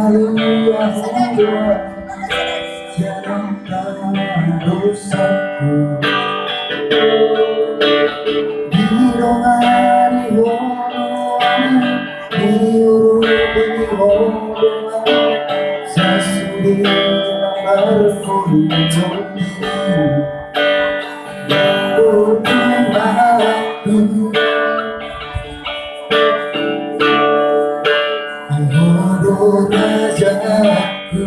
Lalu aku jangan dosaku di rongani sasudi berkunjung Bodoh rajaku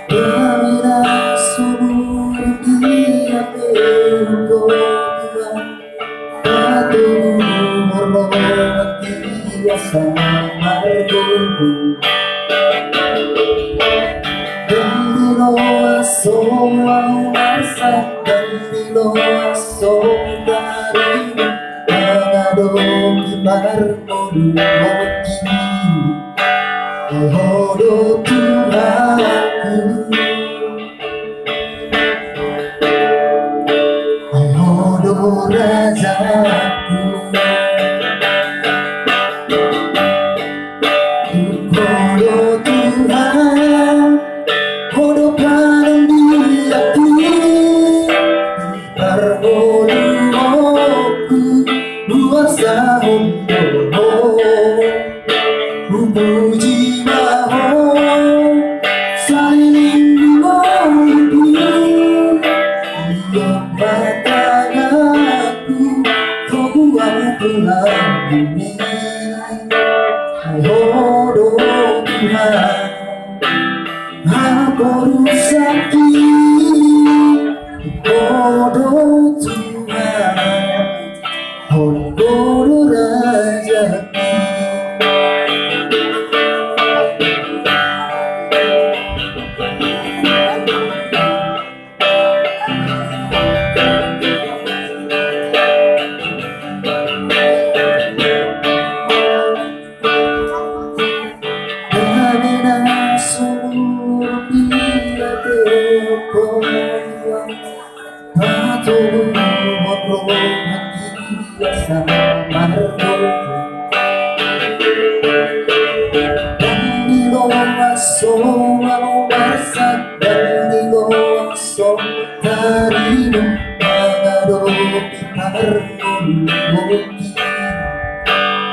Kamilah sumur dia bergoda Batu hormati biasa margoku Dan dilo asong ang masak Dan dilo asong dari Mengadong ibarmu mati Hodo Tuhanku Hodo Rajaku Hodo Tuhan Hodo paling di hati Perbodohku luasa untukmu Puji maho saling dimulai Yang batanganku kau buat pulang bumi Hodo Tuhan aku rusaki Hodo Tuhan Hodo Rajaki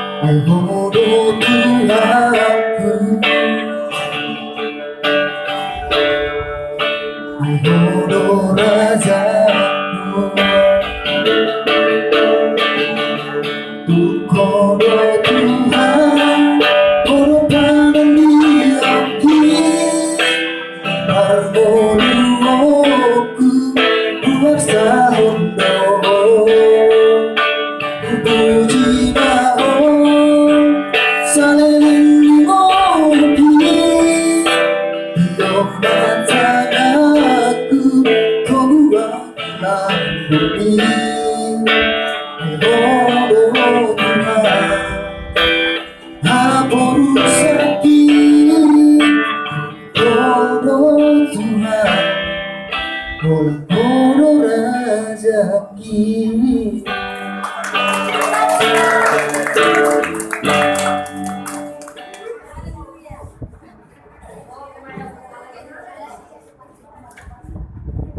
Hodo Tuhanku Hodo Rajaku Hodo